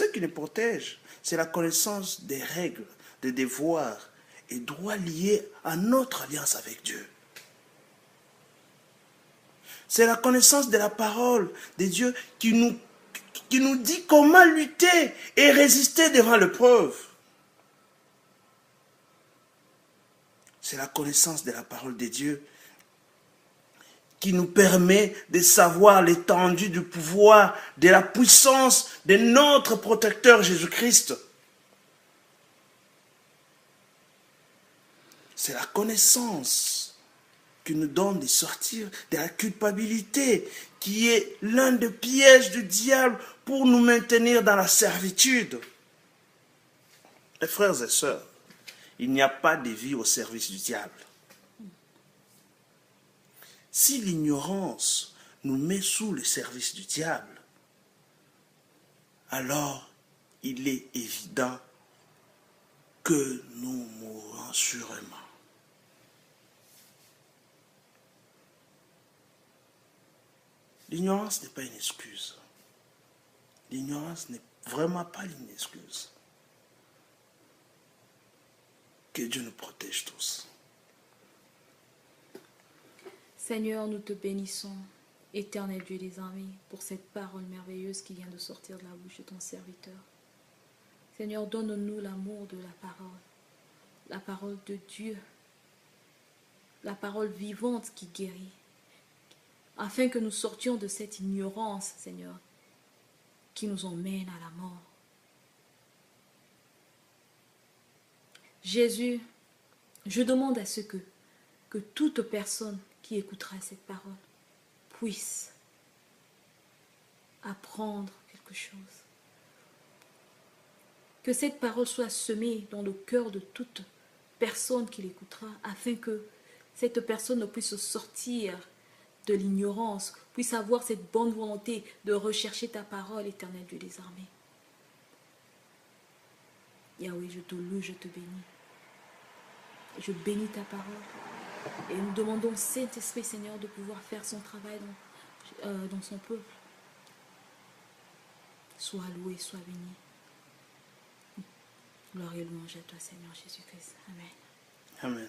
Ce qui nous protège, c'est la connaissance des règles, des devoirs et droits liés à notre alliance avec Dieu. C'est la connaissance de la parole de Dieu qui nous dit comment lutter et résister devant l'épreuve. C'est la connaissance de la parole de Dieu qui nous permet de savoir l'étendue du pouvoir, de la puissance de notre protecteur Jésus-Christ. C'est la connaissance qui nous donne de sortir de la culpabilité, qui est l'un des pièges du diable pour nous maintenir dans la servitude. Mes frères et sœurs, il n'y a pas de vie au service du diable. Si l'ignorance nous met sous le service du diable, alors il est évident que nous mourrons sûrement. L'ignorance n'est pas une excuse. L'ignorance n'est vraiment pas une excuse. Que Dieu nous protège tous. Seigneur, nous te bénissons, éternel Dieu des armées, pour cette parole merveilleuse qui vient de sortir de la bouche de ton serviteur. Seigneur, donne-nous l'amour de la parole de Dieu, la parole vivante qui guérit, afin que nous sortions de cette ignorance, Seigneur, qui nous emmène à la mort. Jésus, je demande à ce que toute personne qui écoutera cette parole puisse apprendre quelque chose. Que cette parole soit semée dans le cœur de toute personne qui l'écoutera, afin que cette personne puisse sortir de l'ignorance, puisse avoir cette bonne volonté de rechercher ta parole, éternel Dieu des armées. Yahweh, je te loue, je te bénis. Je bénis ta parole. Et nous demandons, Saint-Esprit, Seigneur, de pouvoir faire son travail dans son peuple. Sois loué, sois béni. Gloire et louange à toi, Seigneur Jésus-Christ. Amen. Amen.